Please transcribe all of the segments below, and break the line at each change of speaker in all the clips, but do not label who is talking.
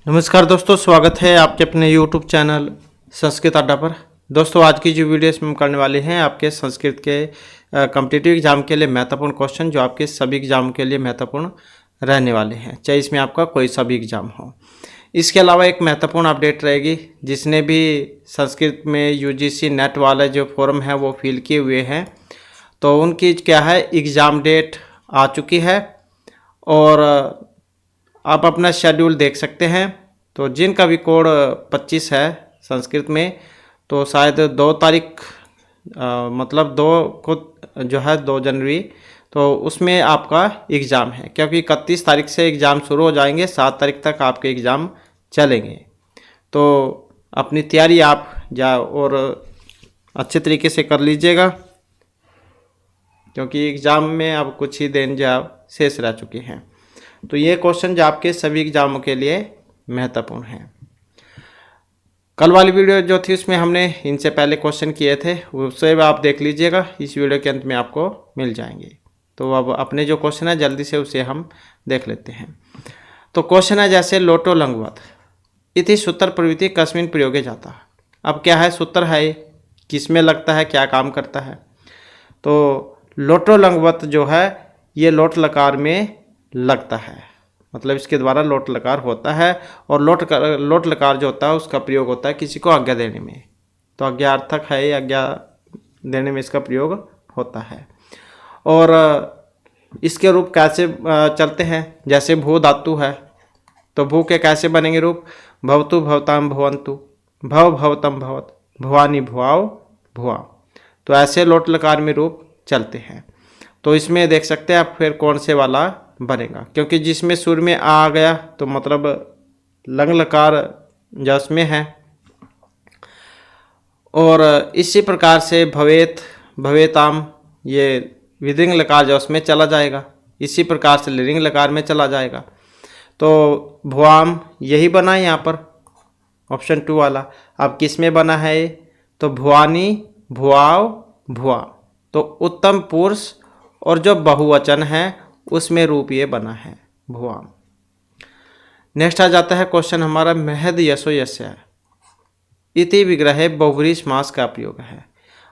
नमस्कार दोस्तों, स्वागत है आपके अपने YouTube चैनल संस्कृत अड्डा पर। दोस्तों, आज की जो वीडियो इसमें हम करने वाले हैं आपके संस्कृत के कॉम्पिटिटिव एग्जाम के लिए महत्वपूर्ण क्वेश्चन, जो आपके सभी एग्जाम के लिए महत्वपूर्ण रहने वाले हैं, चाहे इसमें आपका कोई सा भी एग्जाम हो। इसके अलावा एक महत्वपूर्ण अपडेट रहेगी, जिसने भी संस्कृत में UGC नेट वाले जो फॉर्म है वो फिल किए हुए हैं, तो उनकी क्या है, एग्ज़ाम डेट आ चुकी है और आप अपना शेड्यूल देख सकते हैं। तो जिनका भी कोड 25 है संस्कृत में, तो शायद 2 तारीख मतलब 2 को जो है 2 जनवरी, तो उसमें आपका एग्ज़ाम है, क्योंकि 31 तारीख से एग्ज़ाम शुरू हो जाएंगे, 7 तारीख तक आपके एग्ज़ाम चलेंगे। तो अपनी तैयारी आप और अच्छे तरीके से कर लीजिएगा, क्योंकि एग्ज़ाम में अब कुछ ही दिन जो शेष रह चुके हैं। तो ये क्वेश्चन जो आपके सभी एग्जामों के लिए महत्वपूर्ण है। कल वाली वीडियो जो थी उसमें हमने इनसे पहले क्वेश्चन किए थे, उसे आप देख लीजिएगा, इस वीडियो के अंत में आपको मिल जाएंगे। तो अब अपने जो क्वेश्चन है जल्दी से उसे हम देख लेते हैं। तो क्वेश्चन है जैसे लोटो लंगवत इति सूत्र प्रवृत्ति कस्मिन प्रयोगे जाता। अब क्या है, सूत्र है, किस में लगता है, क्या काम करता है। तो लोटो लंगवत जो है ये लोट लकार में लगता है, मतलब इसके द्वारा लोट लकार होता है। और लोट लकार जो होता है उसका प्रयोग होता है किसी को आज्ञा देने में। तो आज्ञार्थक है, आज्ञा देने में इसका प्रयोग होता है। और इसके रूप कैसे चलते हैं, जैसे भू धातु है, तो भू के कैसे बनेंगे रूप, भवतु भवताम भवंतु, भव भवतम भवत, भुवानी भुआव भुआ। तो ऐसे लोट लकार में रूप चलते हैं। तो इसमें देख सकते हैं आप फिर कौन से वाला बनेगा, क्योंकि जिसमें सुर में आ गया तो मतलब लंग लकार जस में है। और इसी प्रकार से भवेत भवेताम ये विधिंग लकार जस में चला जाएगा, इसी प्रकार से लिंग लकार में चला जाएगा। तो भुआम यही बना है यहाँ पर, ऑप्शन 2 वाला। अब किस में बना है ये, तो भुआनी भुआव भुआ। तो उत्तम पुरुष और जो बहुवचन है उसमें रूप ये बना है भुआम। नेक्स्ट आ जाता है क्वेश्चन हमारा, महद यशो यस्य इति विग्रह बहुब्रीहि समास का प्रयोग है।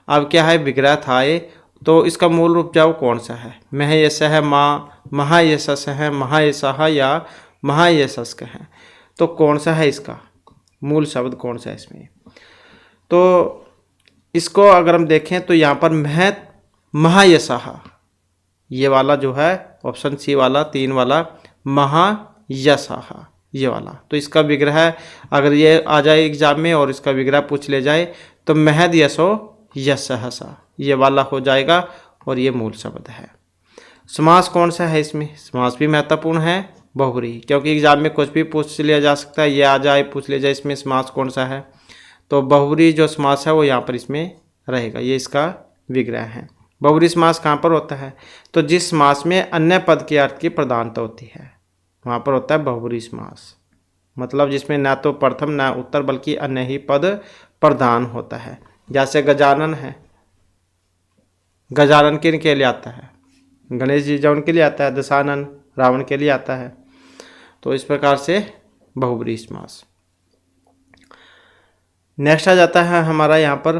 अब क्या है, विग्रह था ये, तो इसका मूल रूप जाओ कौन सा है, मह यश है, माँ महायशस है, महायशः या महायशस्क है। तो कौन सा है, इसका मूल शब्द कौन सा है इसमें। तो इसको अगर हम देखें तो यहाँ पर महत महायशः, ये वाला जो है ऑप्शन सी वाला 3 वाला, महायशः ये वाला। तो इसका विग्रह अगर ये आ जाए एग्जाम में और इसका विग्रह पूछ ले जाए तो महद यशो यशहसा ये वाला हो जाएगा, और ये मूल शब्द है। समास कौन सा है इसमें, समास भी महत्वपूर्ण है, बहुब्रीहि, क्योंकि एग्जाम में कुछ भी पूछ लिया जा सकता है, ये आ जाए पूछ लिया जाए इसमें समास कौन सा है। तो बहुब्रीहि जो समास है वो यहाँ पर इसमें रहेगा, ये इसका विग्रह है। बहुब्रीहि समास कहाँ पर होता है, तो जिस समास में अन्य पद के अर्थ की प्रधानता होती है वहाँ पर होता है बहुब्रीहि समास। मतलब जिसमें ना तो प्रथम ना उत्तर बल्कि अन्य ही पद प्रधान होता है। जैसे गजानन है, गजानन किन के लिए आता है, गणेश जी जो उनके लिए आता है, दशानन रावण के लिए आता है। तो इस प्रकार से बहुब्रीहि समास। नेक्स्ट आ जाता है हमारा यहाँ पर,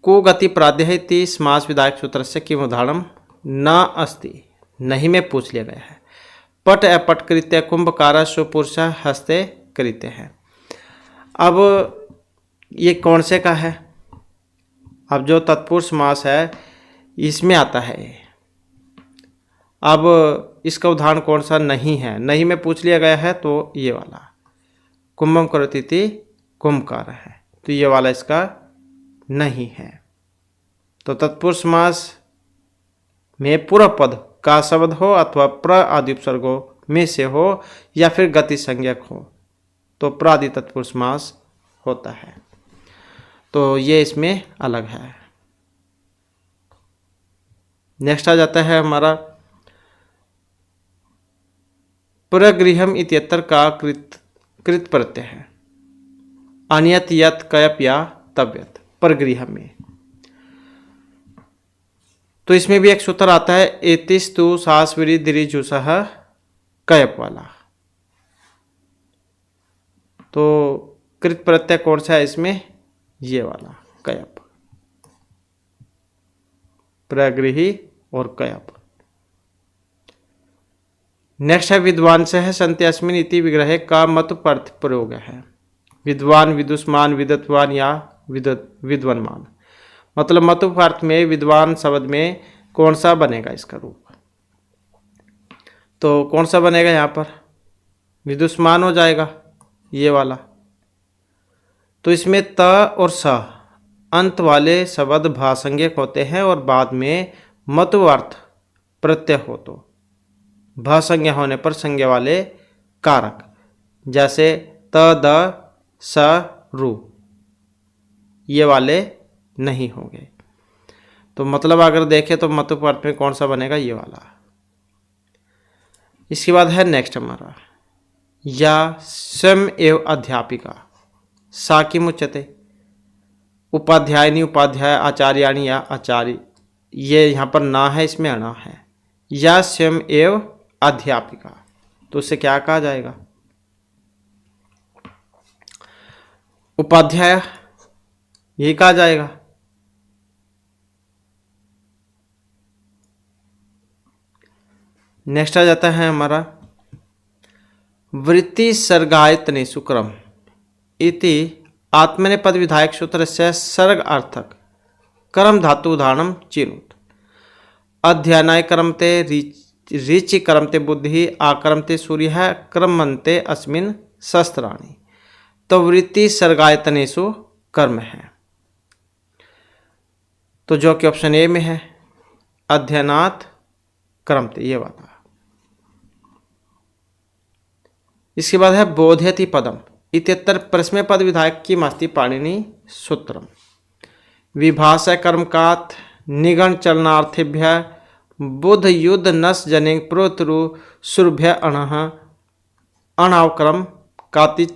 को गति प्राध्याय इति समास विधायक सूत्र से किम उदाहरण न अस्ति, नहीं में पूछ लिया गया है। पट अपट कृत्य कुंभकार सुपुरुष हस्ते कृत्य है। अब ये कौन से का है, अब जो तत्पुरुष समास है इसमें आता है। अब इसका उदाहरण कौन सा नहीं है, नहीं में पूछ लिया गया है, तो ये वाला कुंभम करोति इति कुंभकार है, तो ये वाला इसका नहीं है। तो तत्पुरुष समास में पूर्व पद का शब्द हो अथवा प्र आदि उपसर्गों में से हो या फिर गति संज्ञक हो तो प्रादि तत्पुरुष समास होता है। तो ये इसमें अलग है। नेक्स्ट आ जाता है हमारा, परगृहम इत्यत्र का कृत प्रत्यय है, अनियत यत कयप या तव्यत परगृह में। तो इसमें भी एक सूत्र आता है, एतिस्तु सासविरी दिरिजुसह कयप वाला। तो कृत प्रत्यय कौन सा है इसमें, ये वाला कयप, प्रगृही और कयप। नेक्स्ट है विद्वान से है संत्यस्मिन इति विग्रह का मत अर्थ प्रयोग है। विद्वान, विदुष्मान, विद्वत्वान या विद्वन्मान। मतलब मतुप अर्थ में विद्वान शब्द में कौन सा बनेगा इसका रूप, तो कौन सा बनेगा यहाँ पर, विदुष्मान हो जाएगा ये वाला। तो इसमें त और स अंत वाले शब्द भासंज्ञक होते हैं और बाद में मतुअर्थ प्रत्यय हो तो भासंज्ञा होने पर संज्ञा वाले कारक, जैसे त द स रु, ये वाले नहीं होंगे। तो मतलब अगर देखें तो मतुप अर्थ में कौन सा बनेगा, ये वाला। इसके बाद है नेक्स्ट हमारा या स्वयं एवं अध्यापिका सा किम उच्यते। उपाध्यायनी, उपाध्याय, आचार्याणी या आचार्य, ये यहाँ पर ना है, इसमें अणा है। या स्वयं एवं अध्यापिका, तो उसे क्या कहा जाएगा, उपाध्याय, यही कहा जाएगा। नेक्स्ट आ जाता है हमारा वृत्ति सर्गायतनेषु क्रम इति आत्मनेपद विधायक सूत्र से सर्ग अर्थक कर्म धातु उदाहरणम चिनुत। अध्ययनाय कर्मते ऋचि कर्मते बुद्धि आकर्मते सूर्य क्रमन्ते अस्मिन् शस्त्राणि। तो वृत्ति सर्गायतनेषु कर्म है, तो जो कि ऑप्शन ए में है, अध्ययनात् क्रमते, ये वाला। इसके बाद है बोध्यति पदम इत्यत्र प्रश्न पद विधायक की मस्ति पाणिनि सूत्रम। विभाषा कर्मकात निगण चलनार्थेभ्य बुध युद्ध नस जने प्रोतरु सुरभ्य अणः अणावक्रम काति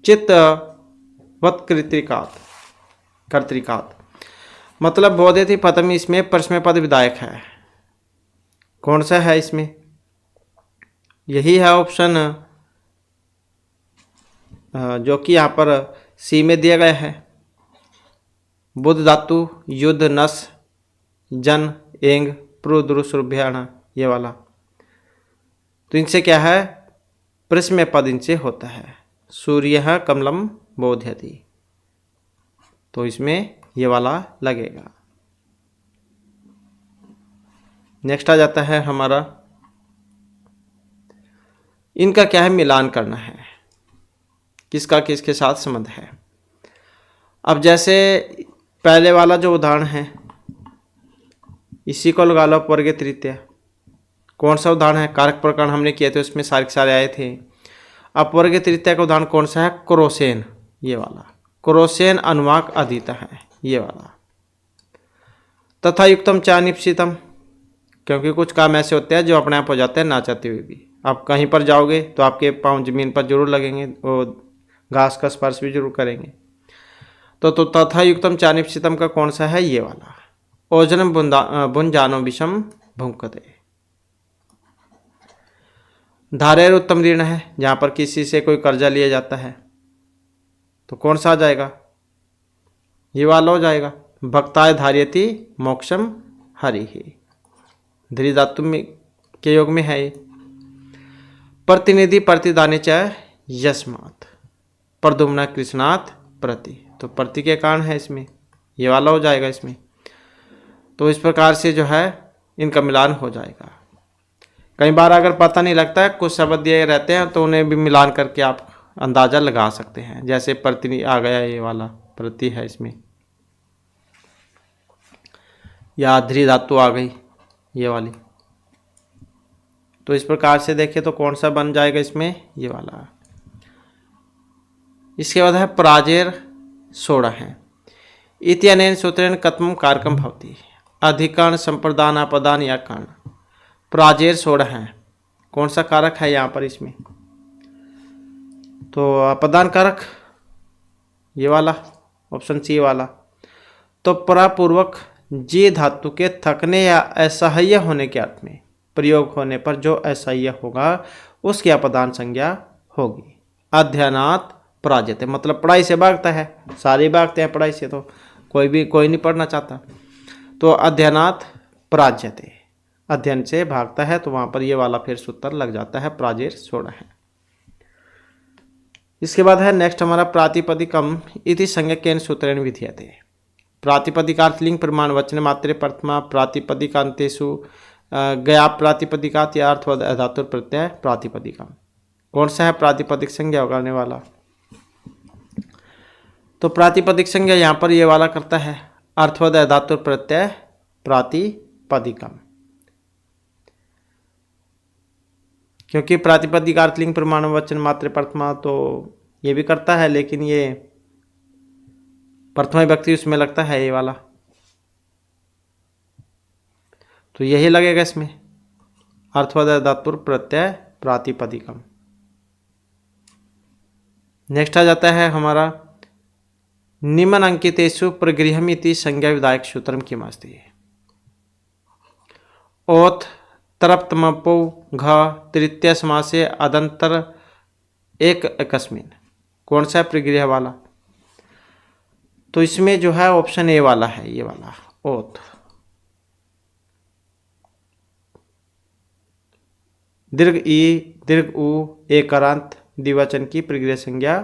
चित्तवत कर्तिकात। मतलब बोध्यति पदम, इसमें प्रश्न पद विधायक है, कौन सा है इसमें, यही है ऑप्शन जो कि यहाँ पर सी में दिया गया है। बुध धातु, युद्ध, नस, जन, एंग, प्रुद्रु, सुरभ्याण, ये वाला। तो इनसे क्या है, प्रश्न पद इनसे होता है। सूर्य कमलम बोध्यति, तो इसमें ये वाला लगेगा। नेक्स्ट आ जाता है हमारा, इनका क्या है, मिलान करना है, किसका किसके साथ संबंध है। अब जैसे पहले वाला जो उदाहरण है इसी को लगा लो, अपवर्ग तृतीय। कौन सा उदाहरण है, कारक प्रकरण हमने किए थे, उसमें सारे सारे आए थे। अपवर्ग तृतीय का उदाहरण कौन सा है, क्रोसेन, ये वाला। क्रोसेन अनुवाक अधीता है, ये वाला। तथा युक्तम चा निप्सितम, क्योंकि कुछ काम ऐसे होते हैं जो अपने आप हो जाते हैं ना चाहते हुए भी। आप कहीं पर जाओगे तो आपके पाँव जमीन पर जरूर लगेंगे और घास का स्पर्श भी जरूर करेंगे। तो तथा युक्तम चा निप्सितम का कौन सा है, ये वाला। ओजनम भुंजानो विषम भुंकते। धारेर उत्तम ऋण है, जहाँ पर किसी से कोई कर्जा लिया जाता है, तो कौन सा आ जाएगा, ये वाला हो जाएगा। भक्ताय धार्यति मोक्षम हरिहि, धृ धातु में के योग में है। प्रतिनिधि प्रतिदाने च यस्मात् प्रद्युम्न कृष्णात् प्रति, तो प्रति के कारण है इसमें, ये वाला हो जाएगा इसमें। तो इस प्रकार से जो है इनका मिलान हो जाएगा। कई बार अगर पता नहीं लगता है, कुछ शब्द दिए रहते हैं तो उन्हें भी मिलान करके आप अंदाजा लगा सकते हैं। जैसे प्रति आ गया, ये वाला प्रति है इसमें, या ध्री धातु आ गई ये वाली। तो इस प्रकार से देखें तो कौन सा बन जाएगा इसमें, ये वाला। इसके बाद है प्राजेर 16 है। इत्यनेन सूत्रेण कथम कारकम भवति, अधिकरण संप्रदान अपदान या कर्ण। प्राजेर 16 है, कौन सा कारक है यहाँ पर इसमें, तो अपदान कारक, ये वाला ऑप्शन सी वाला। तो परापूर्वक जी धातु के थकने या असह्य होने के अर्थ में प्रयोग होने पर जो असह्य होगा उसकी अपदान संज्ञा होगी। अध्ययनात् पराजयते, मतलब पढ़ाई से भागता है, सारे भागते हैं पढ़ाई से, तो कोई नहीं पढ़ना चाहता। तो अध्ययनात् पराजयते, अध्ययन से भागता है, तो वहां पर ये वाला फिर सूत्र लग जाता है, प्राजेर सोड़ा है। इसके बाद है नेक्स्ट हमारा प्रातिपदिकम इति संज्ञकेन सूत्रेण विधीयते। प्रातिपदिकार्थ लिंग प्रमाण वचन मात्रे प्रथमा प्रातिपदिकांतेषु गया प्रातिपदिकात या अर्थ धातु प्रत्यय प्रातिपदिकम। कौन सा है प्रातिपदिक संज्ञा करने वाला? तो प्रातिपदिक संज्ञा यहाँ पर ये वाला करता है, अर्थवद धातु प्रत्यय प्रातिपदिकम, क्योंकि प्रातिपदिक अर्थ लिंग प्रमाण वचन मात्र प्रथमा तो ये भी करता है, लेकिन ये प्रथमा विभक्ति उसमें लगता है ये वाला, तो यही लगेगा इसमें, अर्थवद धातु प्रत्यय प्रातिपदिकम। नेक्स्ट आ जाता है हमारा निम्न अंकितेषु प्रगृहमिति संज्ञा विधायक सूत्रम किमस्ति। ओथ तरप्तमपो घ तृतीय समासे अदंतर एक एकस्मिन। कौन सा है प्रगृह वाला? तो इसमें जो है ऑप्शन ए वाला है, ये वाला ओथ। दीर्घ ई दीर्घ उ एक करांत द्विवचन की प्रगृह संज्ञा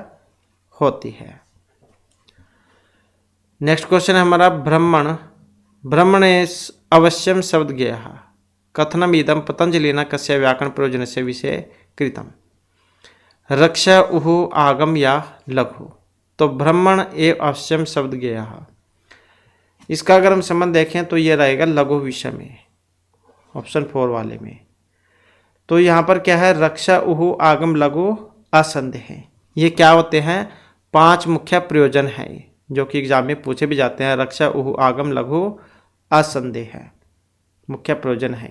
होती है। नेक्स्ट क्वेश्चन है हमारा ब्रह्मण। ब्रह्मणे अवश्यम शब्द ज्ञेय कथनम इदम पतंजलिना कस्य व्याकरण प्रयोजन से विषय कृतम। रक्ष उहु आगम या लघु। तो ब्रह्मण एव अवश्यम शब्द ज्ञेय, इसका अगर हम संबंध देखें तो ये रहेगा लघु विषय में, ऑप्शन 4 वाले में। तो यहाँ पर क्या है, रक्षा उहु आगम लघु असंदेह। ये क्या होते हैं? 5 मुख्य प्रयोजन है जो कि एग्जाम में पूछे भी जाते हैं। रक्षा उहु आगम लघु असंदेह है, मुख्य प्रयोजन है।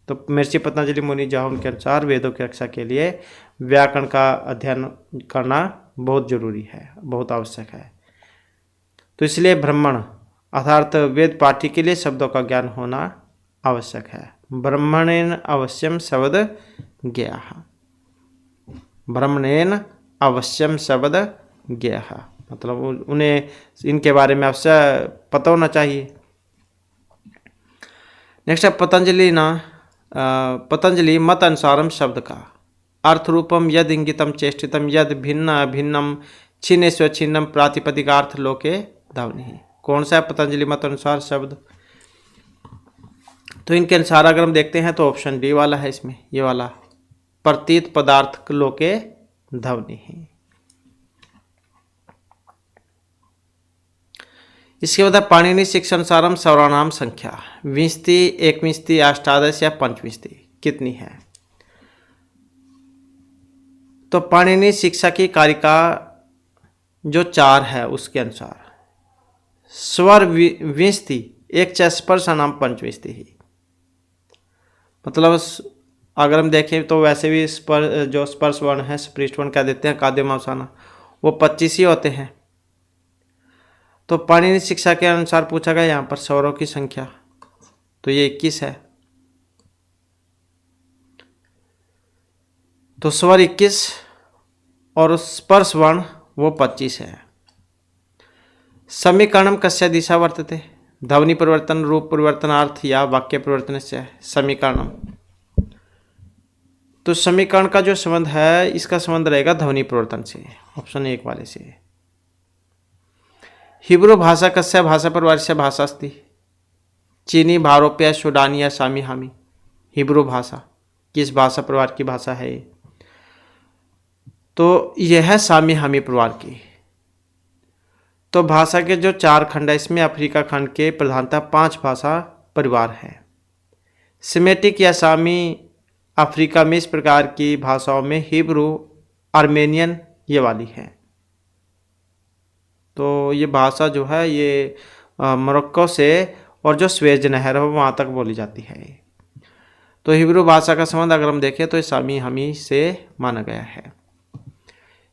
तो महर्षि पतंजलि मुनि जहाँ उनके अनुसार वेदों की रक्षा के लिए व्याकरण का अध्ययन करना बहुत जरूरी है, बहुत आवश्यक है। तो इसलिए ब्राह्मण अर्थात वेद पाठी के लिए शब्दों का ज्ञान होना आवश्यक है। ब्रह्मणेन अवश्यम शब्द ज्ञेयः, ब्रह्मणेन अवश्यम शब्द ज्ञेयः, मतलब उन्हें इनके बारे में अवश्य पता होना चाहिए। नेक्स्ट है पतंजलि मत अनुसारम शब्द का अर्थ रूपम यद इंगितम चेष्टितम यद भिन्न अभिन्नम छिन्न स्वच्छिन्नम प्रातिपदिकार्थ लोके धावनी। कौन सा है पतंजलि मत अनुसार शब्द? तो इनके अनुसार अगर हम देखते हैं तो ऑप्शन डी वाला है इसमें, ये वाला प्रतीत पदार्थ लोके धावनी है। इसके बाद पाणिनि शिक्षानुसारम सर्वनाम संख्या 20, 21, 18 या 25 कितनी है? तो पाणिनि शिक्षा की कारिका जो 4 है उसके अनुसार स्वर 20 एक च स्पर्श नाम 25 ही, मतलब अगर हम देखें तो वैसे भी जो स्पर्श वर्ण है स्पृष्ट वर्ण क्या देते हैं काद्यमावसाना, वो 25 ही होते हैं। तो पाणिनि शिक्षा के अनुसार पूछा गया यहाँ पर स्वरों की संख्या, तो ये 21 है। तो स्वर 21 और स्पर्श वर्ण वो 25 है। समीकरणम कस्य दिशा वर्तते? ध्वनि परिवर्तन, रूप परिवर्तनार्थ या वाक्य परिवर्तन से समीकरणम। तो समीकरण का जो संबंध है इसका संबंध रहेगा ध्वनि परिवर्तन से, ऑप्शन 1 वाले से। हिब्रू भाषा कस्य भाषा परिवार से भाषा अस्ति? चीनी, भारोपिया, सूडानी या सामी हामी। हिब्रू भाषा किस भाषा परिवार की भाषा है? तो यह है सामी हामी परिवार की। तो भाषा के जो 4 खंड है इसमें अफ्रीका खंड के प्रधानतः 5 भाषा परिवार हैं। सेमेटिक या सामी अफ्रीका में इस प्रकार की भाषाओं में हिब्रू, आर्मेनियन ये वाली है। तो ये भाषा जो है ये मोरक्को से और जो स्वेज नहर है वहाँ तक बोली जाती है। तो हिब्रू भाषा का संबंध अगर हम देखें तो सामी हमी से माना गया है।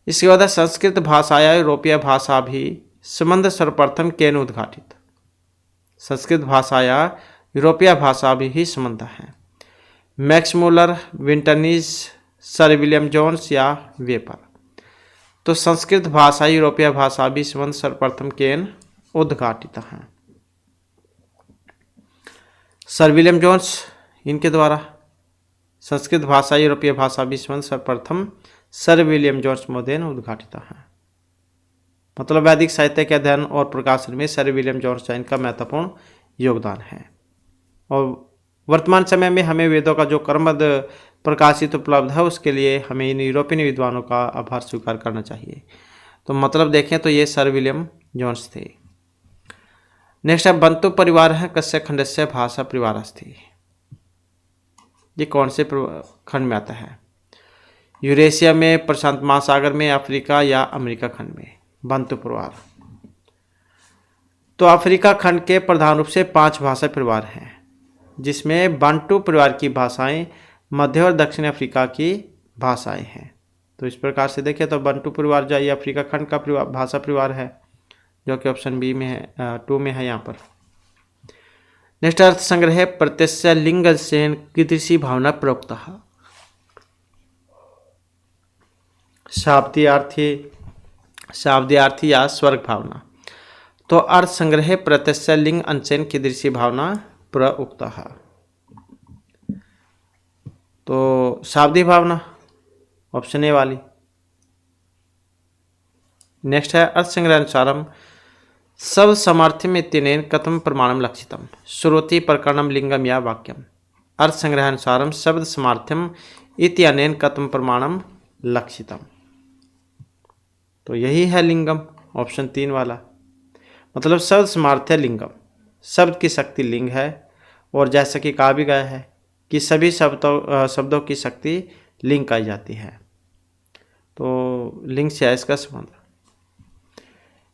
इसके बाद संस्कृत भाषा या यूरोपीय भाषा भी संबंध सर्वप्रथम केन उद्घाटित? संस्कृत भाषा या यूरोपीय भाषा भी ही संबंध है। Max Muller, Winternitz, sir William Jones या वेपर। तो संस्कृत भाषा यूरोपीय भाषा भी संबंध सर्वप्रथम केन उद्घाटित हैं? सर विलियम जोन्स, इनके द्वारा संस्कृत भाषा यूरोपीय भाषा भी संबंध सर्वप्रथम सर विलियम जोन्स मोदेन उद्घाटित हैं। मतलब वैदिक साहित्य के अध्ययन और प्रकाशन में सर विलियम जोन्स जैन का महत्वपूर्ण योगदान है। और वर्तमान समय में हमें वेदों का जो क्रमबद्ध प्रकाशित उपलब्ध है उसके लिए हमें इन यूरोपियन विद्वानों का आभार स्वीकार करना चाहिए। तो मतलब देखें तो ये सर विलियम जोन्स थे। नेक्स्ट है बंतु परिवार है कस्य खंडस्य भाषा परिवारस्थी। ये कौन से खंड में आता है? यूरेशिया में, प्रशांत महासागर में, अफ्रीका या अमेरिका खंड में? बंतु परिवार। तो अफ्रीका खंड के प्रधान रूप से 5 भाषा परिवार हैं, जिसमें बंटू परिवार की भाषाएं मध्य और दक्षिण अफ्रीका की भाषाएं हैं। तो इस प्रकार से देखें तो बंटू परिवार जो ये अफ्रीका खंड का भाषा परिवार है, जो कि ऑप्शन बी में है, 2 में है यहाँ पर। नेक्स्ट अर्थ संग्रह प्रत्यस्य लिंग सेन कीदृशी भावना प्रोक्त। शाब्दियार्थी या स्वर्ग भावना। तो अर्थ संग्रह प्रत्यस्य लिंग अंशेन कीदृशी भावना प्रउक्त। तो शाब्दी भावना, ऑप्शन ए वाली। नेक्स्ट है अर्थ संग्रह अनुसारम शब्द सामर्थ्यम इत्यनेन कथम प्रमाणम लक्षितम। श्रुति प्रकरणम लिंगम या वाक्यम। अर्थ संग्रह अनुसारम शब्द सामर्थ्यम इत्यनेन कथम प्रमाणम लक्षितम। तो यही है लिंगम, ऑप्शन 3 वाला। मतलब शब्द सामर्थ्य लिंगम, शब्द की शक्ति लिंग है। और जैसा कि कहा भी गया है कि सभी शब्दों की शक्ति लिंग कही जाती है। तो लिंग से है इसका संबंध।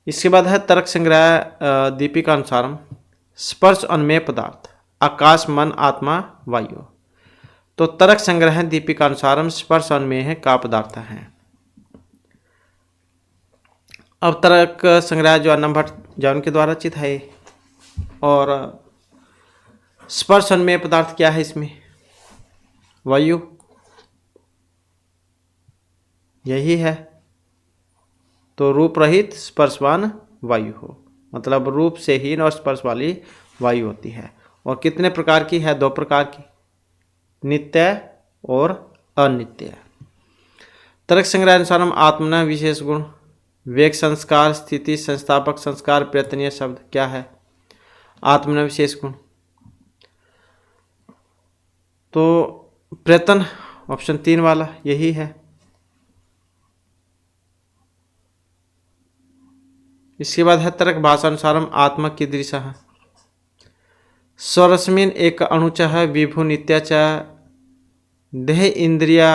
इसके बाद है तर्क संग्रह दीपिका अनुसारम स्पर्श अन्मेय पदार्थ आकाश मन आत्मा वायु। तो तर्क संग्रह दीपिका अनुसारम स्पर्श अन्मेय का पदार्थ है। अब तर्क संग्रह जो अन्नम भट्ट जौन के द्वारा रचित है। और स्पर्श अन्मेय पदार्थ क्या है इसमें? वायु, यही है। तो रूप रहित स्पर्शवान वायु हो, मतलब रूप से हीन और स्पर्श वाली वायु होती है। और कितने प्रकार की है? 2 प्रकार की, नित्य और अनित्य। तर्क संग्रह अनुसार आत्मना विशेष गुण वेग संस्कार स्थिति संस्थापक संस्कार प्रयत्नीय शब्द क्या है? आत्मना विशेष गुण। तो प्रयत्न, ऑप्शन 3 वाला यही है। इसके बाद है तर्क भाषा अनुसारम आत्मा कीदृश है। स्वरस्मिन एक अणुच विभु नित्य च देह इंद्रिया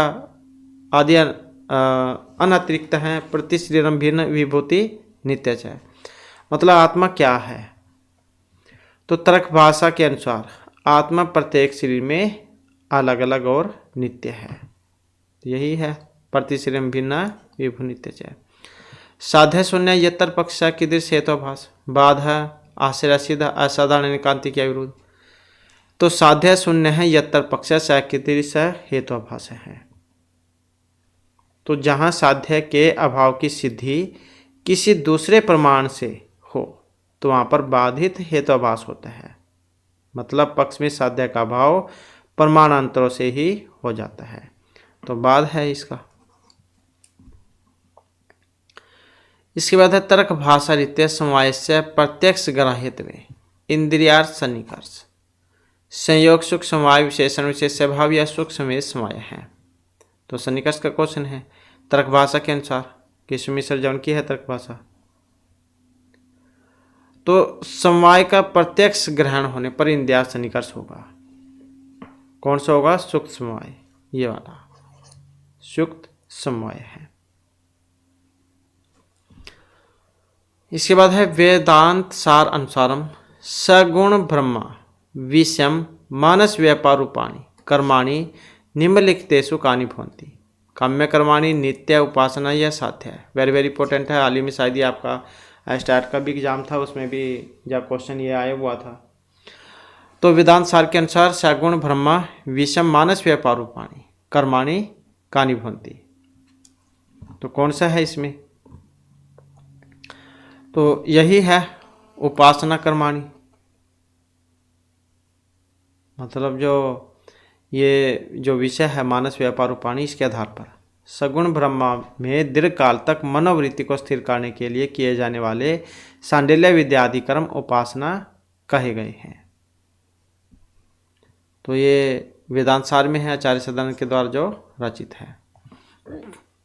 आदि अनतिरिक्त हैं प्रति शरीरम भिन्न विभूति नित्य च। मतलब आत्मा क्या है? तो तर्क भाषा के अनुसार आत्मा प्रत्येक शरीर में अलग अलग और नित्य है। यही है प्रति शरीरम भिन्न विभु नित्य च। साध्य शून्य यत्तर पक्ष कीदृश हेतुभास बाधा आश्रय सिद्ध असाधारण कांति के विरुद्ध। तो साध्य शून्य है यत्तर पक्ष कीदृश हेतुभास है। तो जहाँ साध्य के अभाव की सिद्धि किसी दूसरे प्रमाण से हो तो वहाँ पर बाधित हेतुभास होता है। मतलब पक्ष में साध्य का अभाव प्रमाणांतरों से ही हो जाता है। तो बाध है इसका। इसके बाद है तर्क भाषा रीत्या समवाय से प्रत्यक्ष ग्राह्यत्व में इंद्रियार्थ सन्निकर्ष संयोग सुख समवाय विशेषण विशेष भाव या सुख समेत समवाय है। तो सन्निकर्ष का क्वेश्चन है तर्क भाषा के अनुसार किस मिश्र जौन की है तर्क भाषा। तो समवाय का प्रत्यक्ष ग्रहण होने पर इंद्रियार्थ सन्निकर्ष होगा। कौन सा होगा? सुक्त समवाय, ये वाला सुक्त समवाय है। इसके बाद है वेदांत सार अनुसारम सगुण ब्रह्मा विषम मानस व्यापार रूपाणी कर्माणि निम्नलिखितेषु कानि भवन्ति। काम्य कर्माणि नित्य उपासना या साध्य है। वेरी वेरी इंपॉर्टेंट है। हाल ही में शायद ये आपका स्टार्ट का भी एग्जाम था, उसमें भी जब क्वेश्चन ये आया हुआ था। तो वेदांत सार के अनुसार सगुण ब्रह्मा विषम मानस व्यापार रूपाणी कर्माणि कानि भवन्ति। तो कौन सा है इसमें? तो यही है उपासना कर्माणि, मतलब ये जो विषय है मानस व्यापार रूपाणी, इसके आधार पर सगुण ब्रह्मा में दीर्घ काल तक मनोवृत्ति को स्थिर करने के लिए किए जाने वाले सांडिल्य विद्या आदि कर्म उपासना कहे गए हैं। तो ये वेदांत सार में है, आचार्य सदानंद के द्वारा जो रचित है।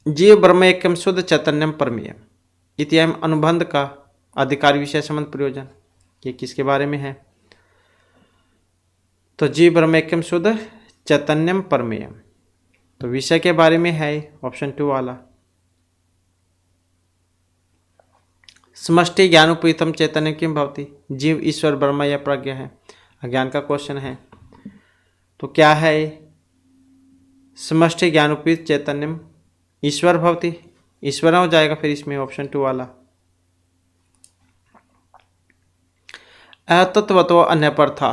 जीव ब्रह्म एकम शुद्ध चैतन्यम परमेयम इति अनुबंध का अधिकार विषय संबंध प्रयोजन, ये किसके बारे में है? तो जीव ब्रह्म एकम शुद्ध चैतन्यम परमेयम, तो विषय के बारे में है ऑप्शन 2 वाला। समष्टि ज्ञानोपीतम चैतन्य किम भवति, जीव ईश्वर ब्रह्म या प्रज्ञा है, अज्ञान का क्वेश्चन है। तो क्या है? समष्टि ज्ञानोपीत चैतन्यम ईश्वर भवति, ईश्वर हो जाएगा फिर इसमें ऑप्शन 2 वाला। अतत्वतो अन्य पर था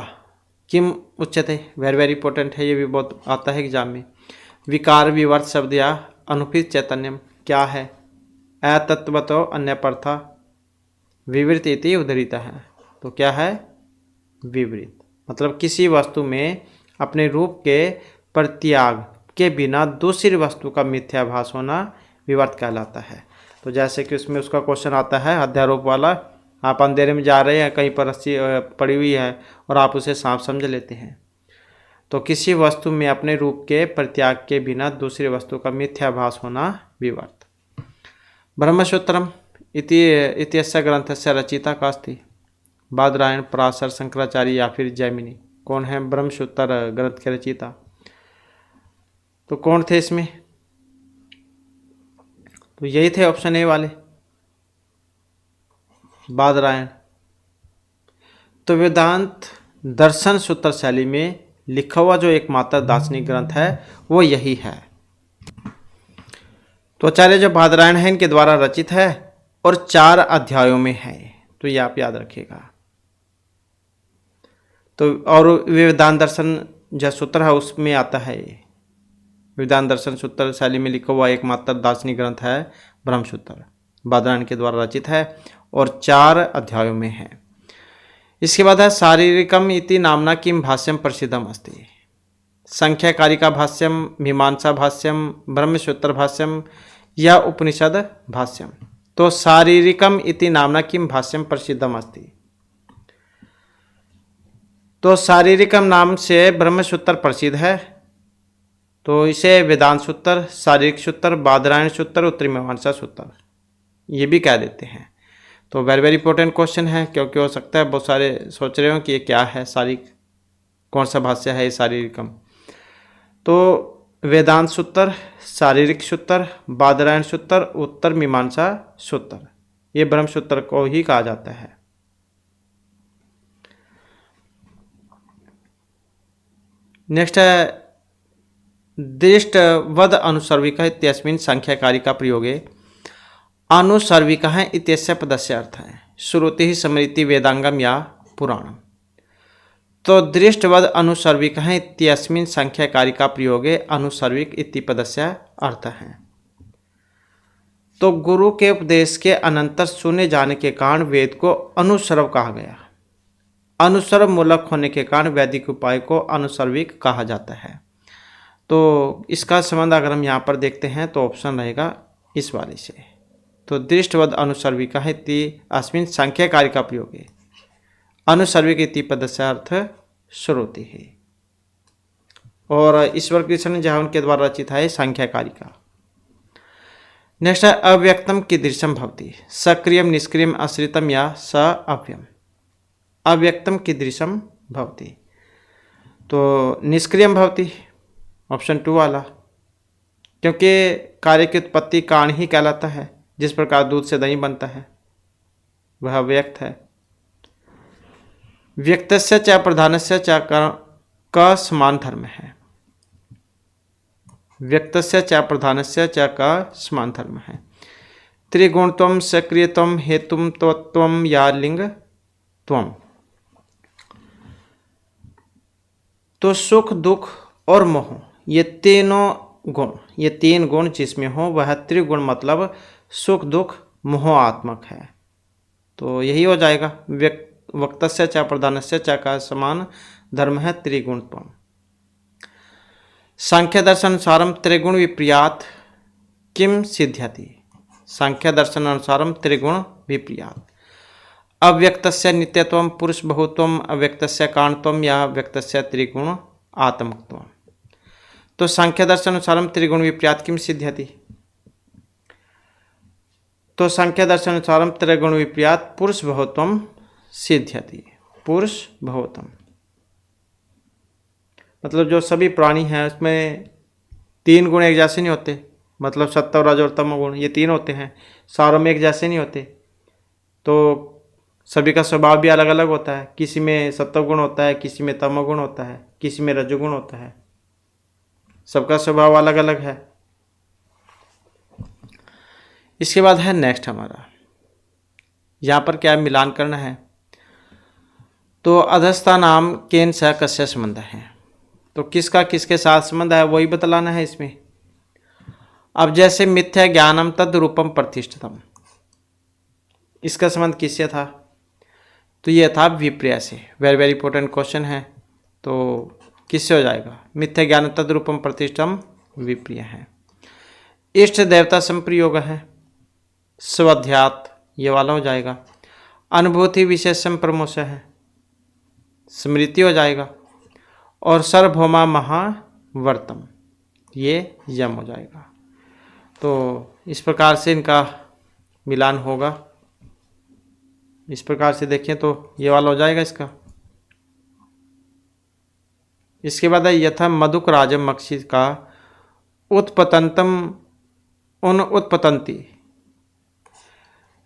किम उच्यते, वेरी वेरी इंपॉर्टेंट है, ये भी बहुत आता है एग्जाम में। विकार विवर्त शब्द या अनुपीत चैतन्यम क्या है? अतत्वतो अन्य पर था विवृत इति उद्धृत है, तो क्या है? विवृत, मतलब किसी वस्तु में अपने रूप के परित्याग के बिना दूसरी वस्तु का मिथ्याभास होना विवर्त कहलाता है। तो जैसे कि उसमें उसका क्वेश्चन आता है अध्यारोप वाला, आप अंधेरे में जा रहे हैं, कहीं पर रस्सी पड़ी हुई है और आप उसे सांप समझ लेते हैं, तो किसी वस्तु में अपने रूप के परित्याग के बिना दूसरी वस्तु का मिथ्याभास होना विवर्त। ब्रह्मसूत्रम इत्यस्य ग्रंथस्य रचिता का अस्ति, बादरायण, पराशर, शंकराचार्य या फिर जैमिनी, कौन है ब्रह्मसूत्र ग्रंथ के रचिता? तो कौन थे इसमें? तो यही थे ऑप्शन ए वाले, बादरायण। तो वेदांत दर्शन सूत्र शैली में लिखा हुआ जो एकमात्र दार्शनिक ग्रंथ है वो यही है। तो आचार्य जो बादरायण है इनके द्वारा रचित है और 4 अध्यायों में है, तो ये आप याद रखिएगा। तो और वेदांत दर्शन जो सूत्र है उसमें आता है, वेदांत दर्शन सूत्र शैली में लिखा हुआ एकमात्र दार्शनिक ग्रंथ है ब्रह्मसूत्र, बादरायण के द्वारा रचित है और 4 अध्यायों में है। इसके बाद है शारीरिकम इति नामना किम भाष्यम प्रसिद्धम अस्ति, संख्याकारिका भाष्यम, मीमांसा भाष्यम, ब्रह्मसूत्र भाष्यम या उपनिषद भाष्यम। तो शारीरिकम इति नामना किम भाष्यम प्रसिद्धम अस्ति, तो शारीरिकम नाम से ब्रह्मसूत्र प्रसिद्ध है, तो इसे वेदांत सूत्र, शारीरिक सूत्र, बादरायण सूत्र, उत्तरी मीमांसा सूत्र ये भी कह देते हैं। तो वेरी वेरी इंपॉर्टेंट क्वेश्चन है, क्योंकि हो सकता है बहुत सारे सोच रहे हो कि ये क्या है, शारीरिक कौन सा भाष्य है ये शारीरिकम। तो वेदांत सूत्र, शारीरिक सूत्र, बादरायण सूत्र, उत्तर मीमांसा सूत्र, ये ब्रह्मसूत्र को ही कहा जाता है। नेक्स्ट है दृष्टवद अनुसर्विका इत्यस्मिन् संख्याकारिका प्रयोगे, अनुसर्विका है इत्यस्य पदस्य अर्थ है श्रुति ही स्मृति वेदांगम या पुराणम। तो दृष्टवद अनुसर्विका है इत्यस्मिन् संख्याकारिका प्रयोगे अनुसर्विक इति पदस्य अर्थ है। तो गुरु के उपदेश के अनंतर सुने जाने के कारण वेद को अनुसर्व कहा गया, अनुसर्व मूलक होने के कारण वैदिक उपाय को अनुसर्विक कहा जाता है। तो इसका संबंध अगर हम यहाँ पर देखते हैं तो ऑप्शन रहेगा इस वाले से। तो दृष्टवद अनुसर्विका है इति अस्मिन् संख्याकारिका प्रयोगे, अनुसर्विक इति पदस्य अर्थ श्रुति है, और ईश्वर कृष्ण जहाँ उनके द्वारा रचित है संख्याकारिका। नेक्स्ट है अव्यक्तम कीदृशम भवति, सक्रियम, निष्क्रियम, आश्रितम या स अव्यम। अव्यक्तम कीदृशम भवति, तो निष्क्रियम भवति, ऑप्शन 2 वाला, क्योंकि कार्य की उत्पत्ति कारण ही कहलाता है। जिस प्रकार दूध से दही बनता है वह व्यक्त है। व्यक्तस्य च प्रधानस्य च का समान धर्म है, व्यक्तस्य च प्रधानस्य च का समान धर्म है। त्रिगुणत्वम, सक्रियत्वम, हेतुम तत्वम या लिंगत्वम। तो सुख, दुख और मोह ये तीनों गुण, ये 3 गुण जिसमें हो वह त्रिगुण मतलब सुख दुख मोहात्मक है। तो यही हो जाएगा वक्तस्य च प्रधानस्य च का समान धर्म है त्रिगुणत्वम। सांख्य दर्शनानुसारम त्रिगुण विप्रियात किम सिद्ध्यति। सांख्य दर्शनानुसारम त्रिगुण विप्रियात अव्यक्तस्य नित्यत्वम पुरुष बहुत्वम अव्यक्तस्य कारणत्वम या अव्यक्तस्य त्रिगुण आत्मकत्वम। तो सांख्य दर्शनानुसारम त्रिगुण विप्रियात किम सिद्ध्यति। तो सांख्य दर्शनानुसारम त्रिगुण विप्रियात पुरुष बहुत्वम सिद्ध्यति। पुरुष बहुत्वम मतलब जो सभी प्राणी हैं उसमें 3 गुण एक जैसे नहीं होते, मतलब सत्व रज और तम गुण ये 3 होते हैं, सारों में एक जैसे नहीं होते। तो सभी का स्वभाव भी अलग अलग होता है, किसी में सत्व गुण होता है, किसी में तम गुण होता है, किसी में रजोगुण होता है, सबका स्वभाव अलग अलग है। इसके बाद है नेक्स्ट हमारा, यहाँ पर क्या मिलान करना है। तो अधस्था नाम केन स कस्य संबंध है, तो किसका किसके साथ संबंध है वही बतलाना है इसमें। अब जैसे मिथ्या ज्ञानम तद रूपम प्रतिष्ठितम, इसका संबंध किससे था, तो ये था विप्रिया से। वेरी वेरी इंपॉर्टेंट क्वेश्चन है। तो किससे हो जाएगा, मिथ्या ज्ञान तद रूपम प्रतिष्ठम विप्रिय है। इष्ट देवता संप्रयोग है, स्वाध्यात ये वाला हो जाएगा। अनुभूति विशेषम प्रमोश है, स्मृति हो जाएगा। और सर्वभौमा महावर्तम ये यम हो जाएगा। तो इस प्रकार से इनका मिलान होगा। इस प्रकार से देखें तो ये वाला हो जाएगा इसका। इसके बाद है यथा मधुक राजम मक्षी का उत्पतंतम उन उत्पतंती।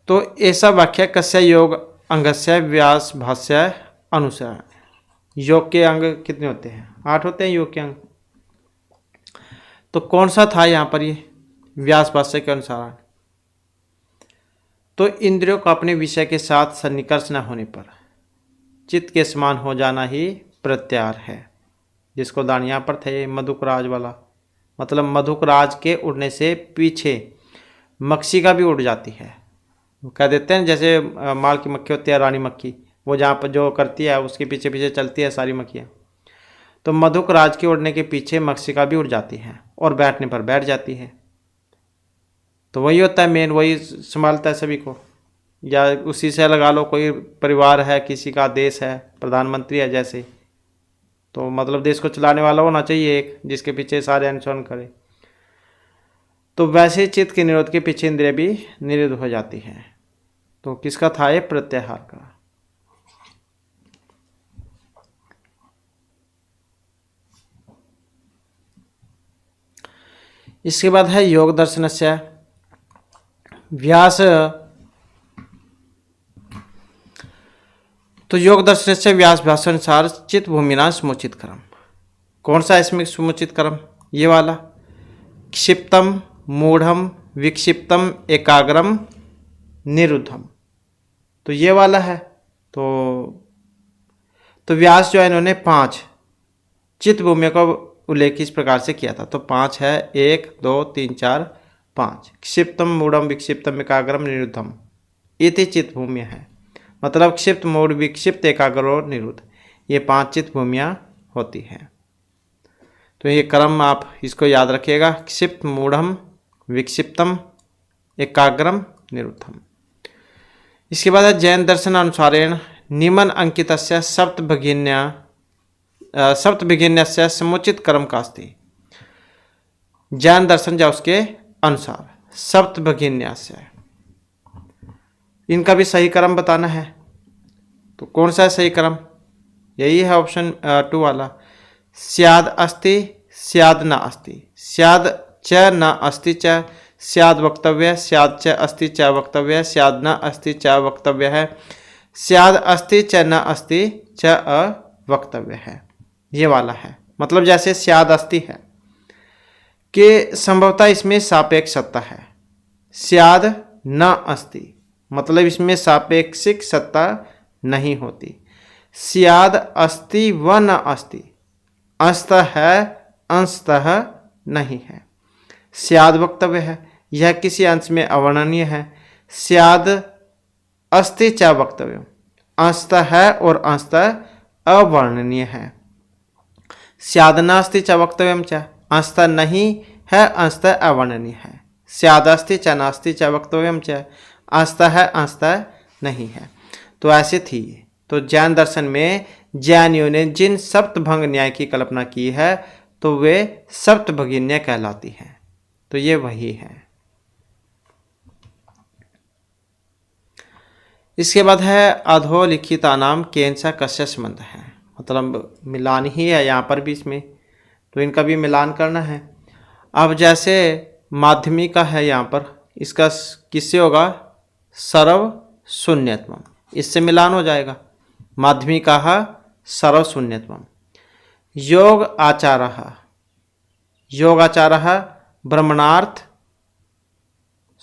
तो ऐसा वाक्य कस्य योग अंगस्य व्यास भाष्य अनुसार। योग के अंग कितने होते हैं, 8 होते हैं योग के अंग। तो कौन सा था यहाँ पर, ये व्यास भाष्य के अनुसार। तो इंद्रियों का अपने विषय के साथ सन्निकर्ष न होने पर चित्त के समान हो जाना ही प्रत्याहार है, जिसको दान यहाँ पर थे मधुक राज वाला, मतलब मधुक राज के उड़ने से पीछे मक्खी का भी उड़ जाती है। कह देते हैं जैसे माल की मक्खी होती है रानी मक्खी, वो जहाँ पर जो करती है उसके पीछे पीछे चलती है सारी मक्खियाँ। तो मधुक राज के उड़ने के पीछे मक्खी का भी उड़ जाती है और बैठने पर बैठ जाती है। तो वही होता है मेन, वही संभालता है सभी को। या उसी से लगा लो कोई परिवार है, किसी का देश है, प्रधानमंत्री है जैसे, तो मतलब देश को चलाने वाला होना चाहिए एक, जिसके पीछे सारे अनुसरण करे। तो वैसे चित्त के निरोध के पीछे इंद्रिय भी निरोध हो जाती है। तो किसका था ये, प्रत्याहार का। इसके बाद है योग दर्शनस्य व्यास। तो योग दर्शन से व्यास भाषानुसार चित्त भूमिना समुचित क्रम। कौन सा इसमें समुचित क्रम, ये वाला। क्षिप्तम मूढ़म विक्षिप्तम एकाग्रम निरुद्धम, तो ये वाला है। तो व्यास जो है इन्होंने 5 चित्त भूमियों का उल्लेख इस प्रकार से किया था। तो 5 है, 1 2 3 4 5। क्षिप्तम मूढ़म विक्षिप्तम एकाग्रम निरुद्धम इति चित्त भूमिया है, मतलब क्षिप्त मूढ़ विक्षिप्त एकाग्र और निरुद्ध, ये 5 चित्त भूमियाँ होती हैं। तो ये क्रम आप इसको याद रखिएगा, क्षिप्त मूढ़म विक्षिप्तम एकाग्रम निरुद्धम। इसके बाद है जैन दर्शन अनुसारेण निम्न अंकितस्य सप्तभिगिन्यस्य समुचित कर्म कास्ति। जैन दर्शन जो उसके अनुसार सप्तभिगिन्यस्य, इनका भी सही क्रम बताना है। तो कौन सा है सही क्रम, यही है ऑप्शन 2 वाला। स्याद अस्ति स्याद न अस्ति, स्याद च न अस्ति च, स्याद वक्तव्य, स्याद च अस्ति च वक्तव्य, स्याद न अस्ति च वक्तव्य है, स्याद अस्ति च न अस्ति च अवक्तव्य है, ये वाला है। मतलब जैसे स्याद अस्ति है कि संभवतः इसमें सापेक्ष सत्ता है, स्याद न अस्ति मतलब इसमें सापेक्षिक सत्ता नहीं होती। स्याद अस्ति व न अस्ति, अंशतः है अंशतः नहीं है, स्याद वक्तव्य है, यह किसी अंश में अवर्णनीय है। स्याद अस्ति च वक्तव्य, अंशतः है और अंशतः अवर्णनीय है। स्याद नास्ति च वक्तव्यम च, अंशतः नहीं है अंशतः अवर्णनीय है। स्यादस्ति च नास्ति च वक्तव्यम च, अंशतः है अंशतः नहीं है। तो ऐसे थी। तो जैन दर्शन में जैनियों ने जिन सप्तभंग न्याय की कल्पना की है तो वे सप्तभंगी न्याय कहलाती हैं। तो ये वही है। इसके बाद है अधोलिखिता नाम केंसा कस्य संबंध है, मतलब मिलान ही है यहाँ पर भी इसमें, तो इनका भी मिलान करना है। अब जैसे माध्यमिका है यहाँ पर, इसका किससे होगा, सर्व शून्यत्वम, इससे मिलान हो जाएगा। माध्यमिका सर्व शून्यत्वम। योग आचारः ब्रह्मणार्थ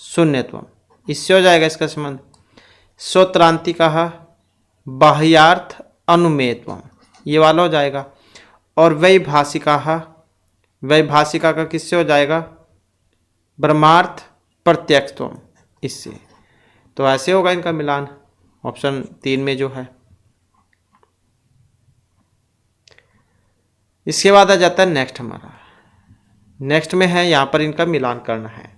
शून्यत्वम, इससे हो जाएगा इसका संबंध। श्रोत्रांतिका बाह्यार्थ अनुमेयत्वम, ये वाला हो जाएगा। और वैभाषिका का किससे हो जाएगा, ब्रह्मार्थ प्रत्यक्षत्वम, इससे। तो ऐसे होगा इनका मिलान ऑप्शन 3 में जो है। इसके बाद आ जाता है नेक्स्ट हमारा। नेक्स्ट में है यहाँ पर इनका मिलान करना है।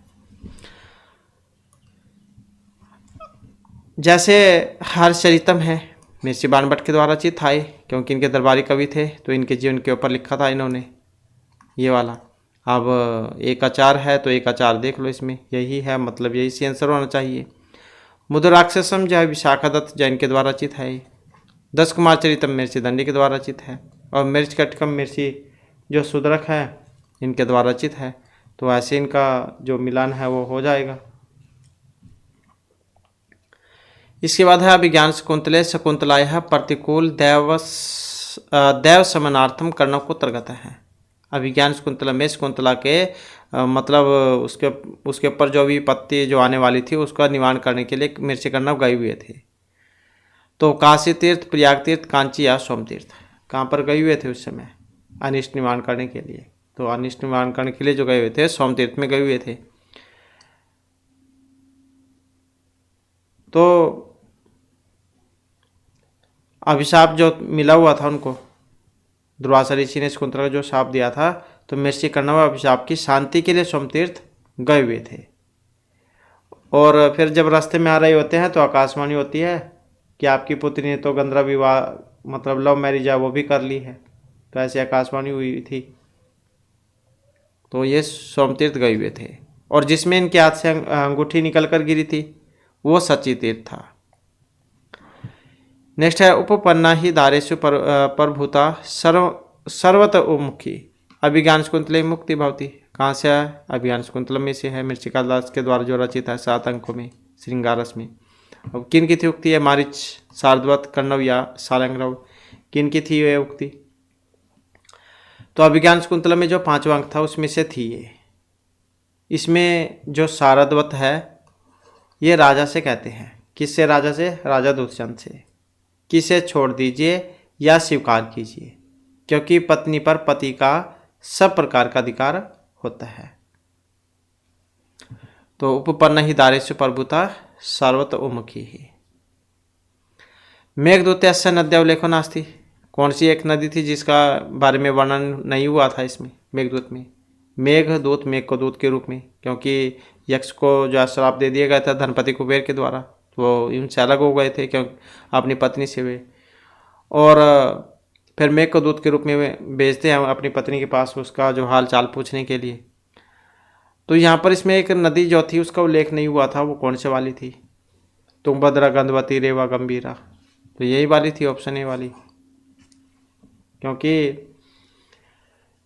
जैसे हर्षचरितम है, महर्षि बाणभट्ट के द्वारा रचित था, क्योंकि इनके दरबारी कवि थे तो इनके जीवन के ऊपर लिखा था इन्होंने, ये वाला। अब एक आचार है तो एक आचार देख लो, इसमें यही है, मतलब यही सी आंसर होना चाहिए। मुद्राक्षसम जो है विशाखादत्त जैन के द्वारा रचित है। 10 कुमार चरितम महर्षि दंडी के द्वारा रचित है। और मृच्छकटिकम महर्षि जो शूद्रक है इनके द्वारा रचित है। तो ऐसे इनका जो मिलान है वो हो जाएगा। इसके बाद है अभिज्ञान शकुंतले शकुंतलायः प्रतिकूल दैव समनार्थम कर्ण को तरगत है। अभिज्ञान शकुंतला में शकुंतला के मतलब उसके ऊपर जो भी विपत्ति जो आने वाली थी उसका निवारण करने के लिए महर्षि कर्ण गए हुए थे। तो काशी तीर्थ, प्रयाग तीर्थ, कांची या सोम तीर्थ, कहाँ पर गए हुए थे उस समय अनिष्ट निवारण करने के लिए। तो अनिष्ट निवारण करने के लिए जो गए हुए थे सोम तीर्थ में गए हुए थे। तो अभिशाप जो मिला हुआ था उनको, दुर्वासा ऋषि ने शकुंतला को जो शाप दिया था, तो महर्षि कर्ण अभिशाप की शांति के लिए सोमतीर्थ गए हुए थे। और फिर जब रास्ते में आ रहे होते हैं तो आकाशवाणी होती है कि आपकी पुत्री ने तो गंधर्व विवाह मतलब लव मैरिज है वो भी कर ली है। तो ऐसी आकाशवाणी हुई थी। तो ये सोमतीर्थ गए हुए थे। और जिसमें इनके हाथ से अंगूठी निकल कर गिरी थी वो सच्ची तीर्थ था। नेक्स्ट है उपपन्ना ही दारेशु परभूता सर्वत उमुखी अभिज्ञान शकुंतले मुक्ति भवती। कहाँ से है, अभिज्ञान शकुंतला में से है, मृच्छिका दास के द्वारा जो रचित है 7 अंकों में श्रृंगारस में। अब किन की थी उक्ति है, मारिच, शार्दवत, कर्णव या सारंगरव, किन की थी ये उक्ति। तो अभिज्ञान शकुंतला में जो 5वां अंक था उसमें से थी ये। इसमें जो शारदवत है ये राजा से कहते हैं। किससे, राजा से, राजा दुष्यंत से। किसे छोड़ दीजिए या स्वीकार कीजिए, क्योंकि पत्नी पर पति का सब प्रकार का अधिकार होता है। तो उपपन्न ही दारेशु प्रभुता सर्वत उमुखी ही। मेघदूत यस्य नद्या उल्लेखो नास्ति, कौन सी एक नदी थी जिसका बारे में वर्णन नहीं हुआ था इसमें मेघदूत में। मेघदूत मेघ को दूत के रूप में, क्योंकि यक्ष को जो श्राप दे दिया गया था धनपति कुबेर के द्वारा, वो इनसे अलग हो गए थे क्योंकि अपनी पत्नी से वे। और फिर मेघ को दूत के रूप में भेजते हैं अपनी पत्नी के पास उसका जो हाल चाल पूछने के लिए। तो यहाँ पर इसमें एक नदी जो थी उसका उल्लेख नहीं हुआ था, वो कौन से वाली थी, तुंगभद्रा, गंधवती, रेवा, गंभीरा। तो यही वाली थी, ऑप्शन ए वाली, क्योंकि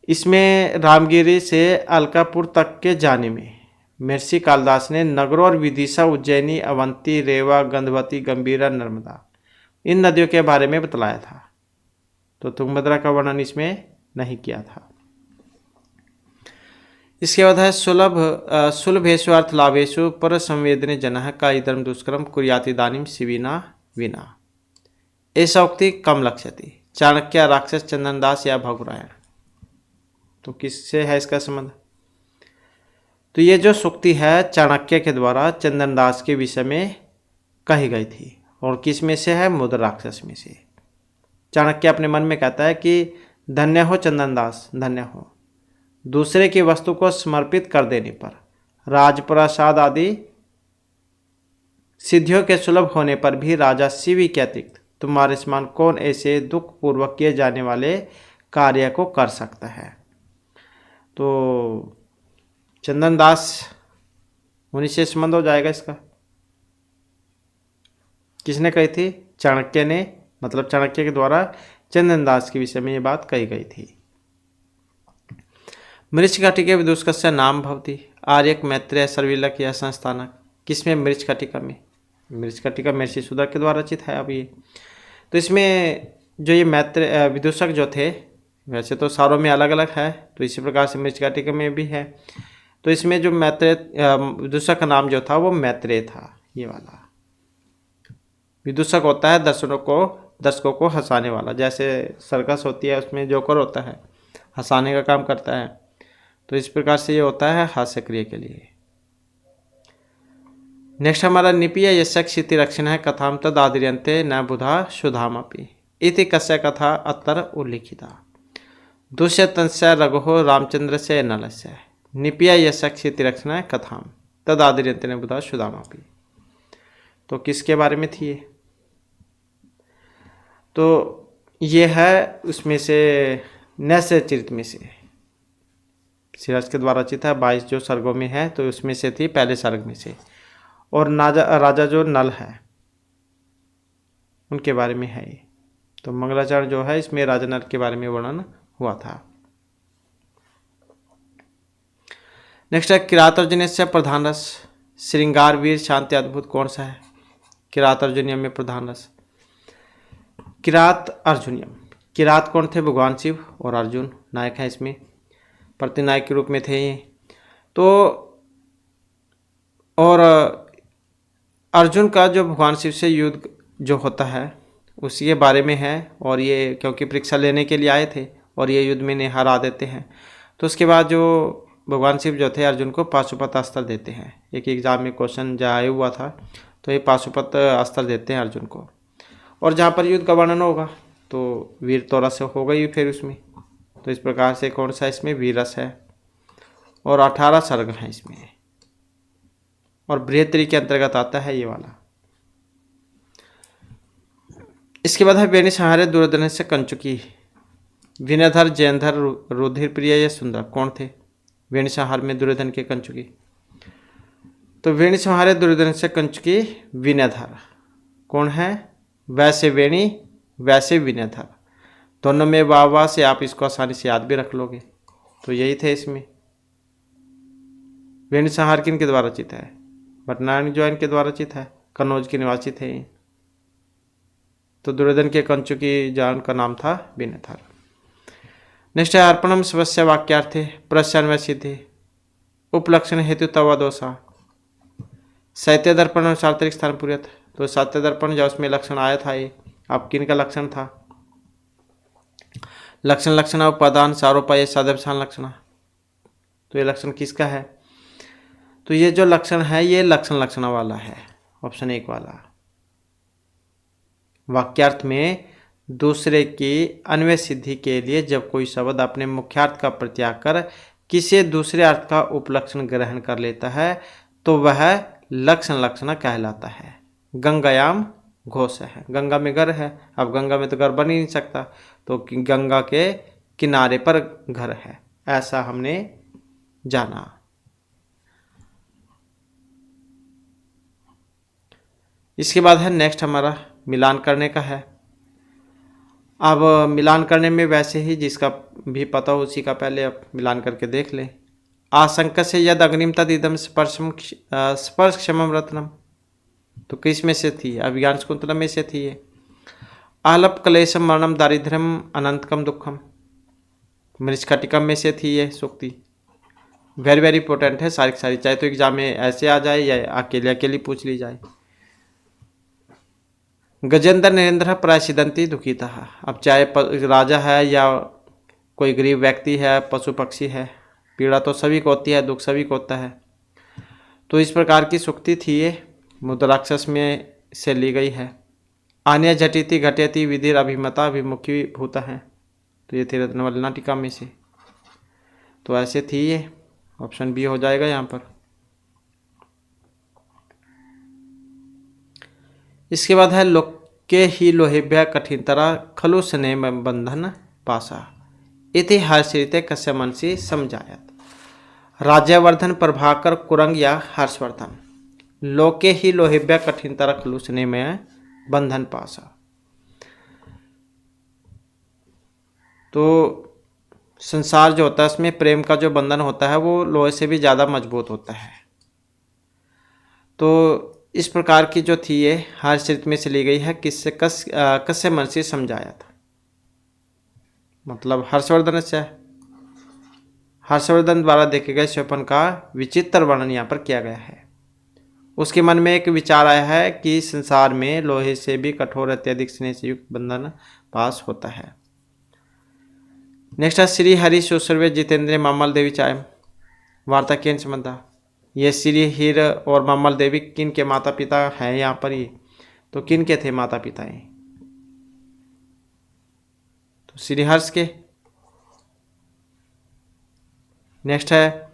इसमें रामगिरी से अलकापुर तक के जाने में महर्षि कालिदास ने नगरों और विदिशा, उज्जैनी, अवंती, रेवा, गंधवती, गंभीरा, नर्मदा इन नदियों के बारे में बतलाया था। तो तुंगभद्रा का वर्णन इसमें नहीं किया था। इसके बाद है सुलभेषु अर्थ लाभेषु पर संवेदने जनः का इदम दुष्कर्म कुर्याति दानिम शिविना विना। ऐसा उक्ति कम लक्ष्यति, चाणक्य, राक्षस, चंदनदास या भगुरायण। तो किससे है इसका संबंध। तो ये जो सूक्ति है चाणक्य के द्वारा चंदनदास के विषय में कही गई थी। और किस में से है? मुद्र राक्षस में से। चाणक्य अपने मन में कहता है कि धन्य हो चंदनदास, धन्य हो। दूसरे की वस्तु को समर्पित कर देने पर, राजप्रसाद आदि सिद्धियों के सुलभ होने पर भी राजा शिव के अतिरिक्त तुम्हारे समान कौन ऐसे दुख पूर्वक किए जाने वाले कार्य को कर सकता है। तो चंदनदास उन्हीं से संबंध हो जाएगा इसका। किसने कही थी? चाणक्य ने, मतलब चाणक्य के द्वारा चंदनदास के विषय में ये बात कही गई थी। मृच्छकटिके विदुषकस्य नाम भवति आर्यक मैत्रेय सर्विलक या संस्थानक। किसमें? मृच्छकटिका में। मृच्छकटिका महर्षि सुदर के द्वारा रचित है। अब ये तो इसमें जो ये मैत्रेय विदूषक जो थे, वैसे तो सारों में अलग अलग है, तो इसी प्रकार से मृच्छकटिका में भी है। तो इसमें जो मैत्रेय विदूषक का नाम जो था वो मैत्रेय था। ये वाला विदूषक होता है दर्शकों को हंसाने वाला। जैसे सर्कस होती है, उसमें जोकर होता है, हंसाने का काम करता है। तो इस प्रकार से ये होता है हास्य क्रिया के लिए। नेक्स्ट हमारा निपीय यशक क्षिति रक्षण है कथाम तद आदिर्यंते न बुधा सुधामपि इति कस्य कथा अत्र उल्लिखिता दुष्यतस्य रघुः रामचंद्र से नलस्य निपीय यशक क्षिति रक्षण है कथाम तद आदिर्यंते न बुधा सुधामपि। तो किसके बारे में थी ये? तो ये है उसमें से नैस्य चरित में से, सिराज के द्वारा रचित है। 22 जो सर्गों में है, तो उसमें से थी पहले सर्ग में से। और राजा जो नल है उनके बारे में है ये। तो मंगलाचरण जो है इसमें राजा नल के बारे में वर्णन हुआ था। नेक्स्ट है किरात अर्जुन से प्रधान रस श्रृंगार वीर शांति अद्भुत कौन सा है? किरात अर्जुनियम में प्रधान रस किरात अर्जुनियम। किरात कौन थे? भगवान शिव और अर्जुन नायक हैं इसमें, प्रतिनायक के रूप में थे ये। तो और अर्जुन का जो भगवान शिव से युद्ध जो होता है उसी के बारे में है। और ये क्योंकि परीक्षा लेने के लिए आए थे और ये युद्ध में इन्हें हरा देते हैं, तो उसके बाद जो भगवान शिव जो थे अर्जुन को पाशुपत अस्त्र देते हैं। एक एग्जाम में क्वेश्चन जो आया हुआ था, तो ये पाशुपत अस्त्र देते हैं अर्जुन को। और जहाँ पर युद्ध का वर्णन होगा तो वीर तोरा से हो गई फिर उसमें। तो इस प्रकार से कौन सा इसमें वीर रस है। और 18 सर्ग हैं इसमें, और बृहत्तरी के अंतर्गत आता है ये वाला। इसके बाद है वेणी संहारे दुर्योधन से कंचुकी विनयधर जयंधर रुधिर प्रिय या सुंदर कौन थे? वेणी संहार में दुर्योधन के कंचुकी। तो वेणी संहारे दुर्योधन से कंचुकी विनयधर कौन है? वैसे वेणी वैसे विनयधर, दोनों में वाह से आप इसको आसानी से याद भी रख लोगे। तो यही थे इसमें। वेणी संहार किन के द्वारा रचित है? भटनारायण जो इनके द्वारा रचित है, कन्नौज के निवासी थे। तो दुर्योधन के कंचुकी जान का नाम था विनयधर। नेक्स्ट है अर्पणम स्वस्य वाक्यार्थे प्रश्न सिद्धि उपलक्षण हेतु तवा दोषा साहित्य दर्पण और सार्वत्रिक स्थान पूर्यत। तो साहित्य दर्पण जो उसमें लक्षण आया था, ये अब किन का लक्षण था? लक्षण उपादान सारोपाय साधवसान लक्षण। तो ये लक्षण किसका है? तो ये जो लक्षण है ये लक्षण वाला है, ऑप्शन 1 वाला। वाक्यार्थ में दूसरे की अन्वय सिद्धि के लिए जब कोई शब्द अपने मुख्यार्थ का प्रत्याग कर किसी दूसरे अर्थ का उपलक्षण ग्रहण कर लेता है तो वह लक्षण कहलाता है। गंगायाम घोष है, गंगा में घर है। अब गंगा में तो घर बन ही नहीं सकता, तो गंगा के किनारे पर घर है, ऐसा हमने जाना। इसके बाद है नेक्स्ट हमारा मिलान करने का है। अब मिलान करने में वैसे ही जिसका भी पता हो उसी का पहले आप मिलान करके देख लें। आशंका से यद अग्निम तद इदम स्पर्श क्षमम रत्नम। तो किस में से थी? अभिज्ञान शकुंतलम में से थी ये। आलप क्लेशम मरणम दारिद्र्यम अनंतकम दुखम मृच्छकटिकम में से थी ये सूक्ति। वेरी वेरी इंपॉर्टेंट है सारी, चाहे तो एग्जाम में ऐसे आ जाए या अकेली पूछ ली जाए। गजेंद्र नरेंद्र प्रायसिदंती दुखिता। अब चाहे राजा है या कोई गरीब व्यक्ति है, पशु पक्षी है, पीड़ा तो सभी को होती है, दुख सभी को होता है। तो इस प्रकार की सूक्ति थी ये, मुद्राक्षस में से ली गई है। अन्य झटिति घटयति विधिर अभिमता विमुखी भूता है, तो ये थी रत्नवल्लना टीका में से। तो ऐसे थी ये, ऑप्शन बी हो जाएगा यहाँ पर। इसके बाद है लोके ही लोहेभ्य कठिनतरा खलु स्नेह बंधन पासा इति हर्षिते कस्य मनसी समझायत। राज्यवर्धन प्रभाकर कुरंग या हर्षवर्धन। लोके ही लोहेभ्य कठिनतरा खलु स्नेह में बंधन पासा। तो संसार जो होता है उसमें प्रेम का जो बंधन होता है वो लोहे से भी ज़्यादा मजबूत होता है। तो इस प्रकार की जो थी ये हर्षचरित में से ली गई है। किससे कस्य मन से समझाया था, मतलब हर्षवर्धन से। हर्षवर्धन द्वारा देखे गए स्वप्न का विचित्र वर्णन यहाँ पर किया गया है। उसके मन में एक विचार आया है कि संसार में लोहे से भी कठोर अत्यधिक स्नेह से युक्त बंधन पास होता है। नेक्स्ट है श्री हरि सुसर्वे जितेंद्र मामल देवी चायम वार्ता किन संबंधा। ये श्री हीर और मामल देवी किन के माता पिता हैं यहाँ पर ये, तो किन के थे माता पिता ये, तो श्री हर्ष के। नेक्स्ट है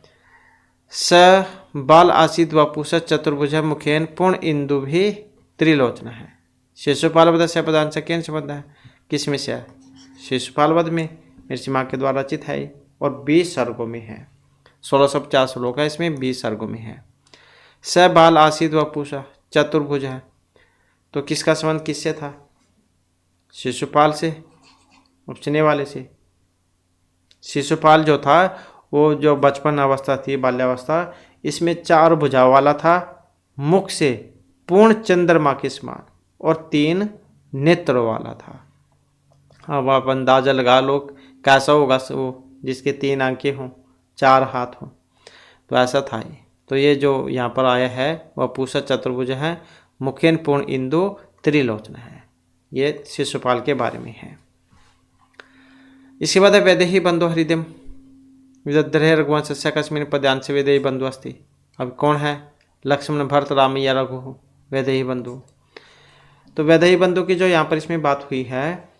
स बाल आसित वपुष चतुर्भुज मुखेन पूर्ण इंदु भी त्रिलोचन है। शिशुपाल वध से प्रधान से किन संबंध है, किस में से है, शिशुपाल वध में, मेरी माँ के द्वारा रचित है और 20 सर्गों में है। 1650 श्लोक है इसमें, 20 सर्गों में है। स बाल आसित वपुषा चतुर्भुज है, तो किसका संबंध किससे था, शिशुपाल से, उपचने वाले से। शिशुपाल जो था वो जो बचपन अवस्था थी, बाल्यावस्था, इसमें 4 भुजाओं वाला था, मुख से पूर्ण चंद्रमा के समान और 3 नेत्रों वाला था। अब आप अंदाजा लगा लो कैसा होगा वो जिसके 3 आंखें हों, 4 हाथ हों, तो ऐसा था ये। तो ये जो यहाँ पर आया है वह पूषा चतुर्भुज है, मुखेन पूर्ण इंदु त्रिलोचन है। ये शिशुपाल के बारे में है। इसके बाद है वैदेही बंधु हरिदम विदग्धे रघुवंश से कस्मिन पद्यांश से वैदेही बंधु अस्ति। अब कौन है, लक्ष्मण भरत राम या रघु वैदेही बंधु। तो वैदेही बंधु की जो यहाँ पर इसमें बात हुई है,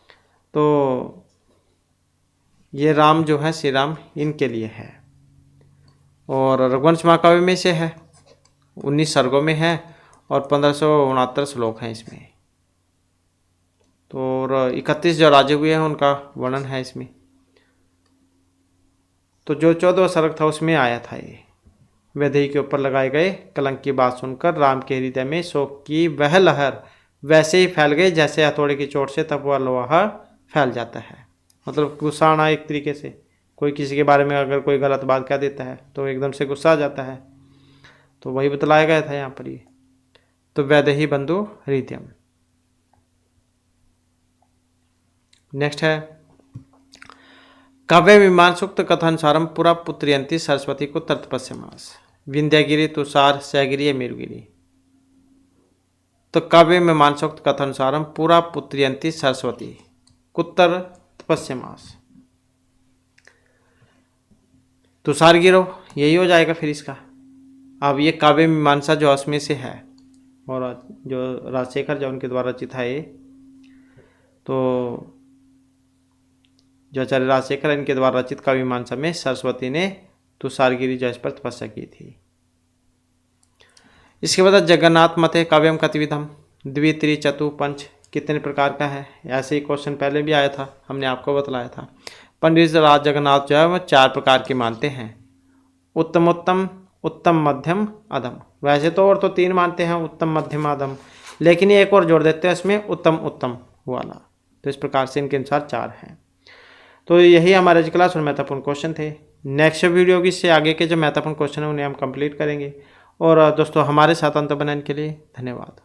तो ये राम जो है श्री राम इनके लिए है और रघुवंश महाकाव्य में से है, 19 सर्गों में है और 1569 श्लोक हैं इसमें। तो और 31 जो राजे हुए हैं उनका वर्णन है इसमें। तो जो 14वां सर्ग था उसमें आया था ये, वैदेही के ऊपर लगाए गए कलंक की बात सुनकर राम के हृदय में शोक की वह लहर वैसे ही फैल गई जैसे हथौड़े की चोट से तपवा लोहा फैल जाता है। मतलब गुस्सा आना एक तरीके से, कोई किसी के बारे में अगर कोई गलत बात कह देता है तो एकदम से गुस्सा आ जाता है, तो वही बतलाया गया था यहाँ पर ये। तो वैदेही बंधु हृदयम। नेक्स्ट है काव्य विमान सूक्त कथानुसारम पुरा पुत्रियंती सरस्वती को तत्पस्यमास विंध्यागिरी तुषार सैगिरी मेरुगिरी। तो काव्य में मानसोक्त कथानुसारम पूरा पुत्रियंती सरस्वती कुत्तर तपस्यमास। तुषार गिरो यही हो जाएगा फिर इसका। अब ये काव्य मीमांसा जो उसमें से है और जो राजशेखर जो उनके द्वारा रचित है ये, तो जो आचार्य राजशेखर इनके द्वारा रचित काव्य मीमांसा में सरस्वती ने तुषारगिरी जो इस पर तपस्या की थी। इसके बाद जगन्नाथ मते काव्यम कतिविधम द्वित्री चतु पंच कितने प्रकार का है, ऐसे ही क्वेश्चन पहले भी आया था, हमने आपको बतलाया था। पंडित राज जगन्नाथ जो है वह 4 प्रकार के मानते हैं, उत्तमोत्तम, उत्तम मध्यम अधम। वैसे तो और तो 3 मानते हैं, उत्तम मध्यम अधम, लेकिन ये एक और जोड़ देते हैं इसमें उत्तम उत्तम वाला। तो इस प्रकार से इनके अनुसार 4 हैं। तो यही हमारे आज क्लास में महत्वपूर्ण क्वेश्चन थे। नेक्स्ट वीडियो की से आगे के जो महत्वपूर्ण क्वेश्चन है उन्हें हम कंप्लीट करेंगे। और दोस्तों हमारे साथ अंत बनाने के लिए धन्यवाद।